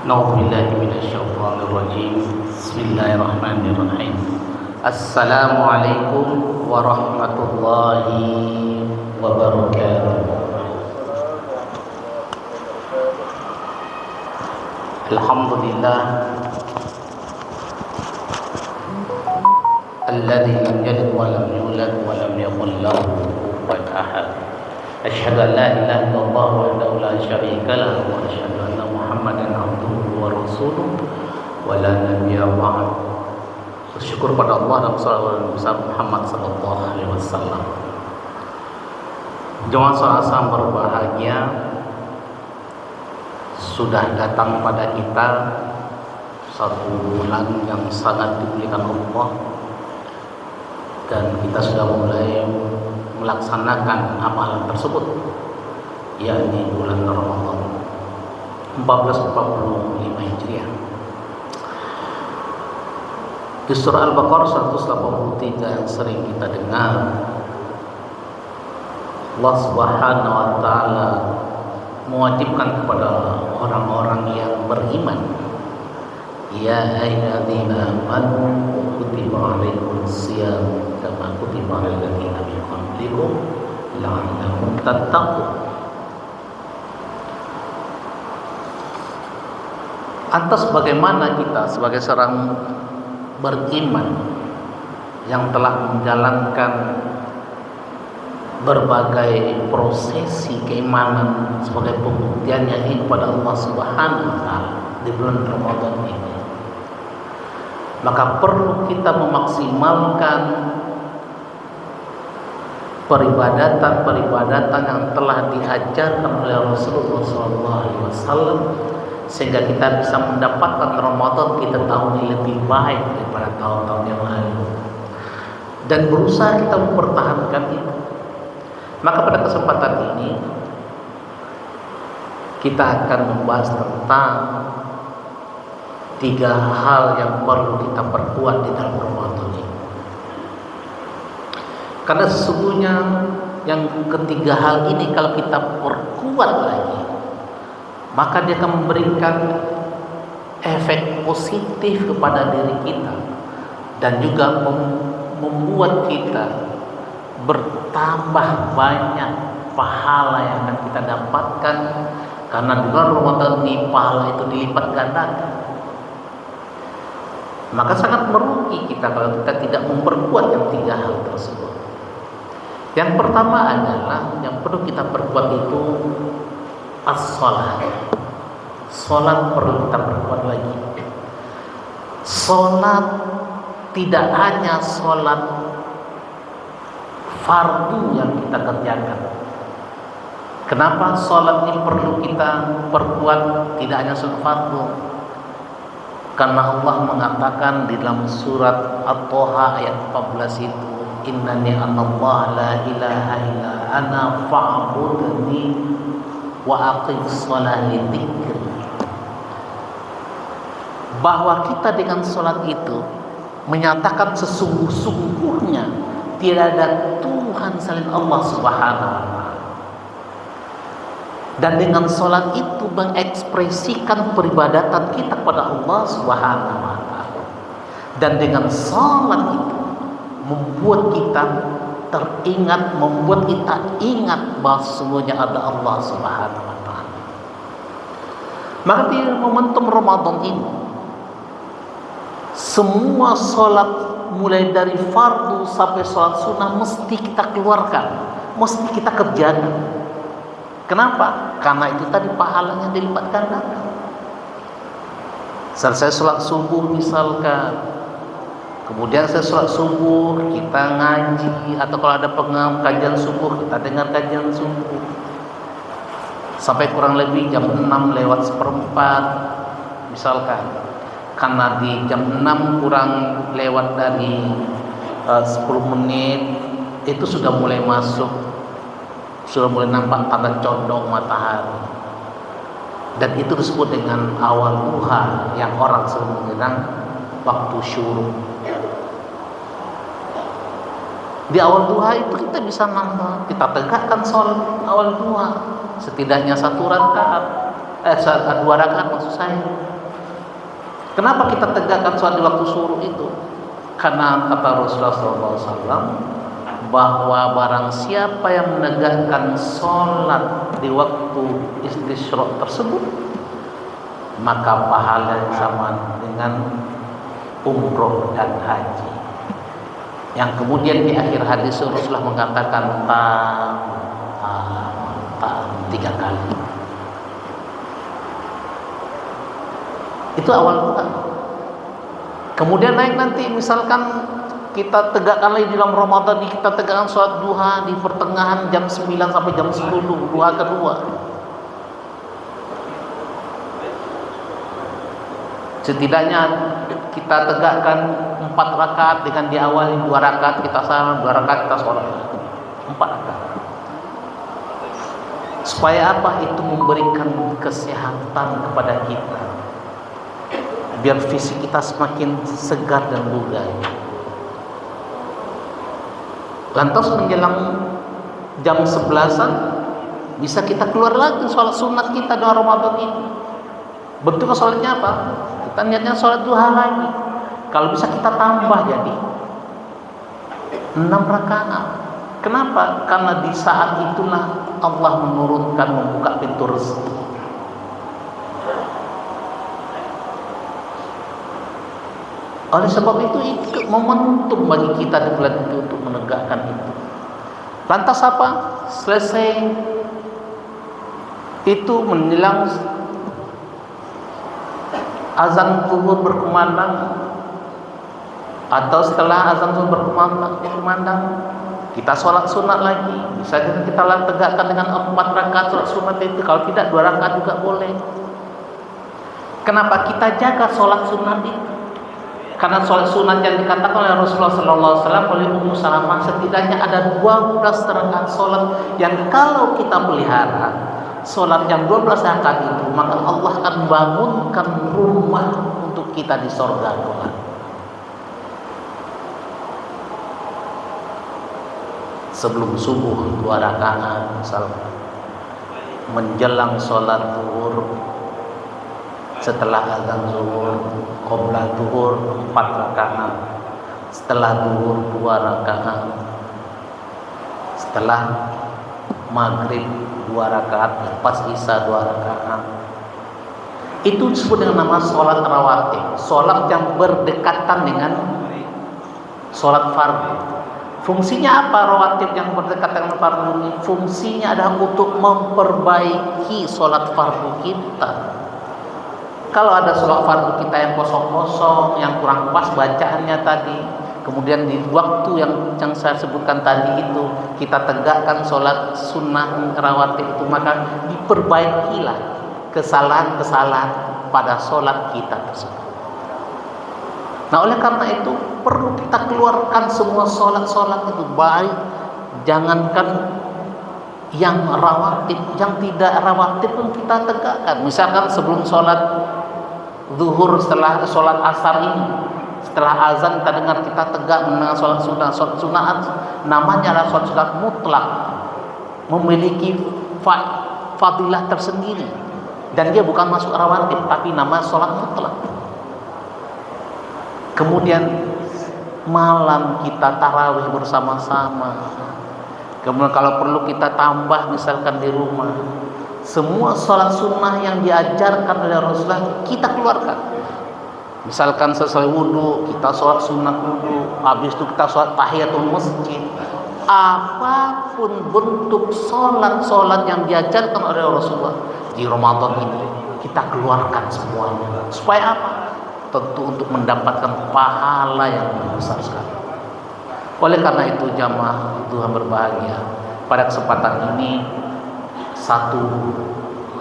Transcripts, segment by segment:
Nauzubillahi minasyaitonir rajim. Bismillahirrahmanirrahim. Assalamualaikum warahmatullahi wabarakatuh. Alhamdulillah alladzi lam yalid wa lam yulad wa lam yakul lahu kufuwan ahad. Asyhadu an la ilaha illallah wahdahu la syarika lahu wa asyhadu anna Muhammadan abduhu wa rasuluh wa la nabiyya ba'd. Bersyukur pada Allah dan salawat Muhammad sallallahu alaihi wasallam. Jemaah salat asam berbahagia, sudah datang pada kita satu bulan yang sangat dimuliakan Allah, dan kita sudah mulai melaksanakan amalan tersebut, yakni bulan Ramadan 1445 Hijriah. Di surah Al-Baqarah 183 yang sering kita dengar, Allah Subhanahu wa taala mewajibkan kepada orang-orang yang beriman, ya ayyuhalladzina amanu kutiba alaikumus shiyam kama kutiba alal ladzina min qablikum la'allakum tattaqun. Atas bagaimana kita sebagai seorang beriman yang telah menjalankan berbagai prosesi keimanan sebagai pembuktiannya kepada Allah Subhanahu wa taala di bulan Ramadan ini, maka perlu kita memaksimalkan peribadatan yang telah diajarkan oleh Rasulullah SAW, sehingga kita bisa mendapatkan Ramadan kita tahun ini lebih baik daripada tahun-tahun yang lalu, dan berusaha kita mempertahankan itu. Maka pada kesempatan ini kita akan membahas tentang 3 hal yang perlu kita perkuat di dalam Ramadan ini. Karena sesungguhnya yang ketiga hal ini kalau kita perkuat lagi, maka dia akan memberikan efek positif kepada diri kita, dan juga membuat kita bertambah banyak pahala yang akan kita dapatkan, karena di bulan Ramadan ini pahala itu dilipat gandakan. Maka sangat merugi kita kalau kita tidak memperkuat yang 3 hal tersebut. Yang pertama adalah yang perlu kita perkuat itu as-shalah. Salat perlu kita perkuat lagi. Salat tidak hanya salat fardu yang kita kerjakan. Kenapa salat ini perlu kita perkuat, tidak hanya salat fardu? Karena Allah mengatakan di dalam surat At-Taha ayat 14 itu, innani anallahu la ilaha illa ana fa'budni wa aqimus sholata li dzikri. Bahwa kita dengan salat itu menyatakan sesungguh-sungguhnya tidak ada Tuhan selain Allah Subhanahu wa taala. Dan dengan salat itu mengekspresikan peribadatan kita kepada Allah Subhanahu wa taala. Dan dengan salat itu membuat kita teringat, membuat kita ingat bahwa sesungguhnya ada Allah Subhanahu wa taala. Maka di momentum Ramadan ini, semua salat mulai dari fardu sampai sholat sunnah mesti kita keluarkan, mesti kita kerjakan. Kenapa? Karena itu tadi pahalanya dilipat gandakan. Selesai sholat subuh misalkan, kemudian selesai sholat subuh kita ngaji, atau kalau ada kajian subuh kita dengar kajian subuh sampai kurang lebih jam 6:04 misalkan. Karena di jam 6 kurang lewat dari 10 menit itu sudah mulai masuk, sudah mulai nampak tanda condong matahari, dan itu disebut dengan awal duha, yang orang sering mengenang waktu syuruk. Di awal duha itu kita bisa nambah, kita tegakkan sholat awal duha setidaknya 1 rakaat. saat 2 rakaat maksud saya. Kenapa kita tegakkan sholat di waktu subuh itu? Karena kata Rasulullah SAW bahwa barang siapa yang menegakkan sholat di waktu istisyraq tersebut, maka pahala yang sama dengan umroh dan haji. Yang kemudian di akhir hadis Rasulullah mengatakan tam 3 kali. Itu awal buka. Kemudian naik nanti, misalkan kita tegakkan lagi di dalam Ramadan ini, kita tegakkan sholat duha di pertengahan jam 9 sampai jam 10, duha kedua. Setidaknya kita tegakkan 4 rakaat dengan diawali 2 rakaat kita salam, 2 rakaat kita sholat, 4 rakaat. Supaya apa? Itu memberikan kesehatan kepada kita, biar fisik kita semakin segar dan bugar. Lantas menjelang jam 11-an bisa kita keluar lagi sholat sunat kita dalam Ramadan ini. Bentuknya sholatnya apa? Kita niatnya sholat duha lagi. Kalau bisa kita tambah jadi 6 rakaat. Kenapa? Karena di saat itulah Allah menurunkan, membuka pintu rezeki. Oleh sebab itu momentum bagi kita di bulan itu untuk menegakkan itu. Lantas apa? Selesai itu menjelang azan zuhur berkumandang, atau setelah azan zuhur berkumandang, kita sholat sunat lagi. Bisa kita tegakkan dengan 4 rakaat sholat sunat itu. Kalau tidak 2 rakaat juga boleh. Kenapa kita jaga sholat sunat itu? Karena sholat sunat yang dikatakan oleh Rasulullah SAW oleh Ummu Salamah, setidaknya ada 12 rakaat sholat yang kalau kita pelihara sholat yang 12 rakaat itu, maka Allah akan bangunkan rumah untuk kita di surga. Sebelum subuh 2 rakaat misalnya, menjelang sholat zuhur, setelah azan zuhur, qabla zuhur 4 rakaat, setelah zuhur 2 rakaat, setelah maghrib 2 rakaat, lepas isya 2 rakaat. Itu disebut dengan nama sholat rawatib, sholat yang berdekatan dengan sholat fardu. Fungsinya apa rawatib yang berdekatan dengan fardu ini? Fungsinya adalah untuk memperbaiki sholat fardu kita. Kalau ada sholat fardu kita yang kosong-kosong, yang kurang pas bacaannya tadi, kemudian di waktu yang saya sebutkan tadi itu kita tegakkan sholat sunnah rawatib itu, maka diperbaikilah kesalahan-kesalahan pada sholat kita tersebut. Nah, oleh karena itu perlu kita keluarkan semua sholat-sholat itu, baik jangankan yang rawatib, yang tidak rawatib pun kita tegakkan. Misalkan sebelum sholat zuhur, setelah sholat asar ini, setelah azan kita dengar, kita tegak mendengar sholat sunat. Sholat sunat namanya adalah sholat sunat mutlak, memiliki fadilah tersendiri, dan dia bukan masuk rawatib, tapi nama sholat mutlak. Kemudian malam kita tarawih bersama-sama. Kemudian kalau perlu kita tambah misalkan di rumah. Semua sholat sunnah yang diajarkan oleh Rasulullah kita keluarkan. Misalkan sesuai wudhu, kita sholat sunnah wudhu. Habis itu kita sholat tahiyatul masjid. Apapun bentuk sholat-sholat yang diajarkan oleh Rasulullah di Ramadan ini, kita keluarkan semuanya. Supaya apa? Tentu untuk mendapatkan pahala yang besar sekali. Oleh karena itu jamaah Tuhan berbahagia, pada kesempatan ini satu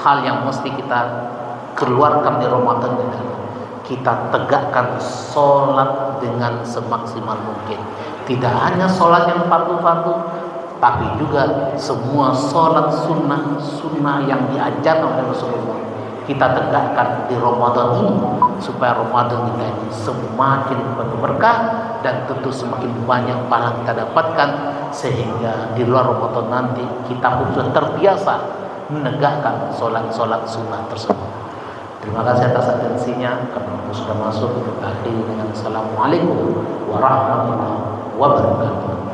hal yang mesti kita keluarkan di Ramadan adalah kita tegakkan sholat dengan semaksimal mungkin. Tidak hanya sholat yang fardu-fardu, tapi juga semua sholat sunnah yang diajarkan oleh Rasulullah kita tegakkan di Ramadan ini, supaya Ramadan kita ini semakin penuh berkah dan tentu semakin banyak pahala kita dapatkan, sehingga di luar Ramadan nanti kita pun sudah terbiasa menegakkan solat sunnah tersebut. Terima kasih atas atensinya. Karena waktu sudah masuk, kita akhiri dengan Assalamualaikum warahmatullahi wabarakatuh.